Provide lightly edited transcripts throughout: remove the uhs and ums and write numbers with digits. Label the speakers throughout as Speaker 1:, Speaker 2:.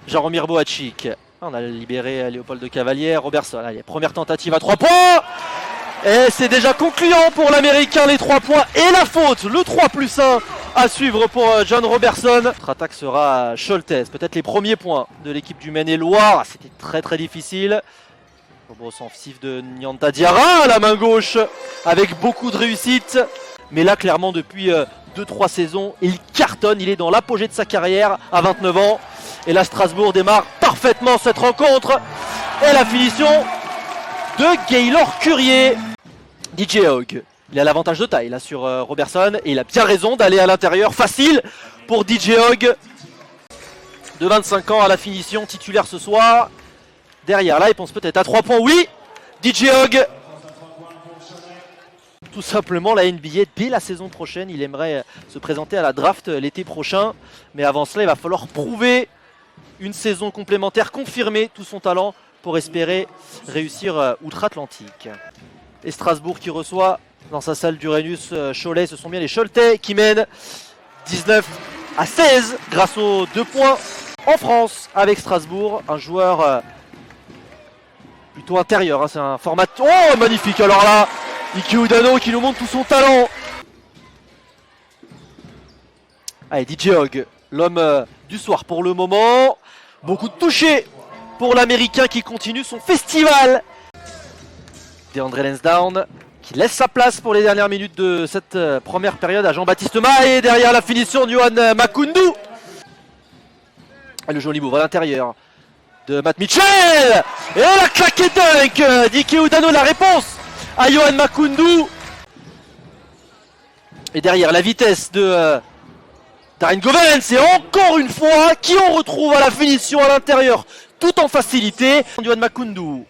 Speaker 1: Jaromir Boacic. On a libéré Léopold de Cavalière, Robertson. Allez, première tentative à 3 points. Et c'est déjà concluant pour l'Américain, les 3 points et la faute. Le 3+1 à suivre pour John Robertson. Notre attaque sera Scholtes. Peut-être les premiers points de l'équipe du Maine-et-Loire. C'était très difficile. Brosse offensif de Nyanta Diarra à la main gauche avec beaucoup de réussite. Mais là, clairement, depuis 2-3 saisons, il cartonne. Il est dans l'apogée de sa carrière à 29 ans. Et là, Strasbourg démarre parfaitement cette rencontre. Et la finition de Gaylor Curier. DJ Hogg, il a l'avantage de taille là sur Robertson. Et il a bien raison d'aller à l'intérieur. Facile pour DJ Hogg. De 25 ans à la finition, titulaire ce soir. Derrière, là, il pense peut-être à 3 points. Oui, DJ Hogg. Tout simplement, la NBA, dès la saison prochaine, il aimerait se présenter à la draft l'été prochain. Mais avant cela, il va falloir prouver une saison complémentaire, confirmer tout son talent pour espérer réussir outre-Atlantique. Et Strasbourg qui reçoit dans sa salle d'Uranus Cholet. Ce sont bien les Choletais qui mènent 19-16 grâce aux 2 points en France avec Strasbourg. Un joueur plutôt intérieur, hein, c'est un format... Oh, magnifique. Alors là, Ike Udano qui nous montre tout son talent. Allez, DJ Hogg, l'homme du soir pour le moment. Beaucoup de touchés pour l'Américain qui continue son festival. DeAndre Lansdowne qui laisse sa place pour les dernières minutes de cette première période à Jean-Baptiste Ma. Et derrière la finition de Yohan Makoundou. Et le joli move à l'intérieur de Matt Mitchell. Et la claquette dunk d'Ike Udano, la réponse à Yohan Makoundou. Et derrière la vitesse de Darren Govens. Et encore une fois, qui on retrouve à la finition à l'intérieur, tout en facilité. Yohan Makoundou.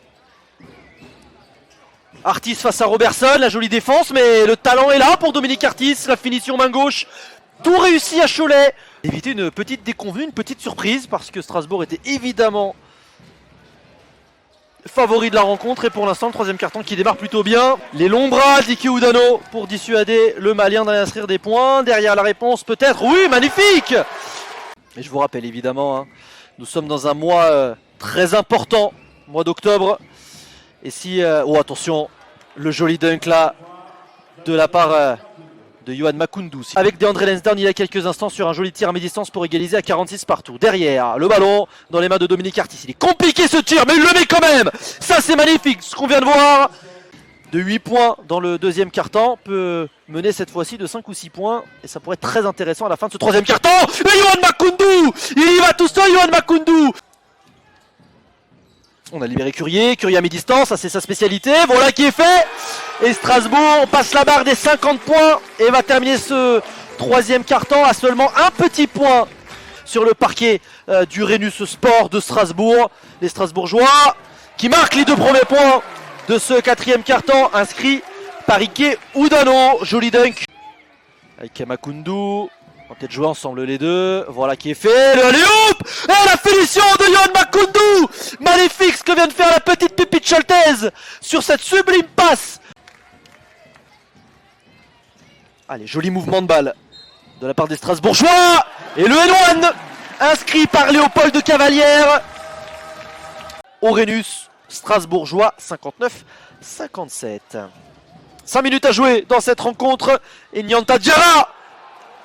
Speaker 1: Artis face à Robertson, la jolie défense, mais le talent est là pour Dominique Artis. La finition main gauche, tout réussi à Cholet. Éviter une petite déconvenue, une petite surprise, parce que Strasbourg était évidemment favori de la rencontre. Et pour l'instant, le troisième carton qui démarre plutôt bien. Les longs bras d'Ike Udano pour dissuader le Malien d'aller inscrire des points. Derrière la réponse peut-être, oui, magnifique. Et je vous rappelle évidemment, hein, nous sommes dans un mois très important, mois d'octobre. Et si... oh attention, le joli dunk là de la part de Yohan Makoundou. Avec DeAndre Lansdowne il y a quelques instants sur un joli tir à mi-distance pour égaliser à 46 partout. Derrière, le ballon dans les mains de Dominique Artis. Il est compliqué ce tir, mais il le met quand même. Ça c'est magnifique, ce qu'on vient de voir. De 8 points dans le deuxième quart-temps peut mener cette fois-ci de 5 ou 6 points. Et ça pourrait être très intéressant à la fin de ce troisième quart-temps. Et Yohan Makoundou, il y va tout seul, Yohan Makoundou. On a libéré Curier à mi-distance, ça c'est sa spécialité, voilà qui est fait. Et Strasbourg passe la barre des 50 points et va terminer ce troisième quart-temps à seulement un petit point sur le parquet du Rhenus Sport de Strasbourg. Les Strasbourgeois qui marquent les 2 premiers points de ce quatrième quart-temps, inscrit par Ike Udano. Joli dunk avec Makoundou. On va peut-être jouer ensemble les deux. Voilà qui est fait. Le alley-oop et la finition de Yohan Makoundou. Magnifique ce que vient de faire la petite pépite Scholtes sur cette sublime passe. Allez, joli mouvement de balle de la part des Strasbourgeois. Et le N1 inscrit par Léopold de Cavalière. Rhenus Strasbourgeois 59-57. 5 minutes à jouer dans cette rencontre. Et Nyanta Diarra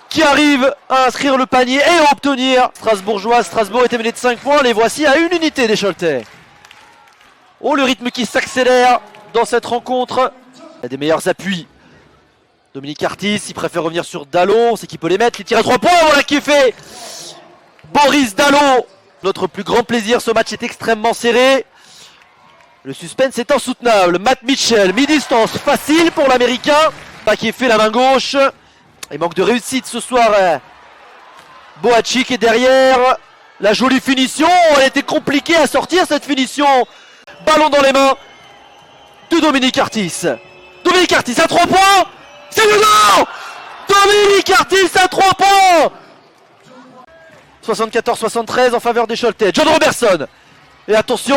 Speaker 1: qui arrive à inscrire le panier et à obtenir Strasbourgeois. Strasbourg était mené de 5 points, les voici à une unité des Choletais. Oh, le rythme qui s'accélère dans cette rencontre. Il y a des meilleurs appuis. Dominique Artis, il préfère revenir sur Dallot, on sait qu'il peut les mettre, les tirs à 3 points, voilà qui est fait. Boris Dallot, notre plus grand plaisir, ce match est extrêmement serré. Le suspense est insoutenable. Matt Mitchell, mi-distance, facile pour l'Américain. Pas qui est fait la main gauche. Il manque de réussite ce soir. Boacic est derrière. La jolie finition. Elle était compliquée à sortir cette finition. Ballon dans les mains de Dominique Artis. Dominique Artis à 3 points. C'est dedans. Dominique Artis à 3 points. 74-73 en faveur des Choletais. John Robertson. Et attention.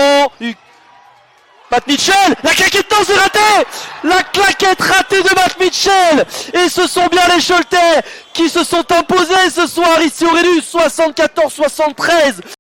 Speaker 1: Matt Mitchell, la claquette, non, c'est raté. La claquette ratée de Matt Mitchell. Et ce sont bien les Choletais qui se sont imposés ce soir ici au Rélus, 74-73.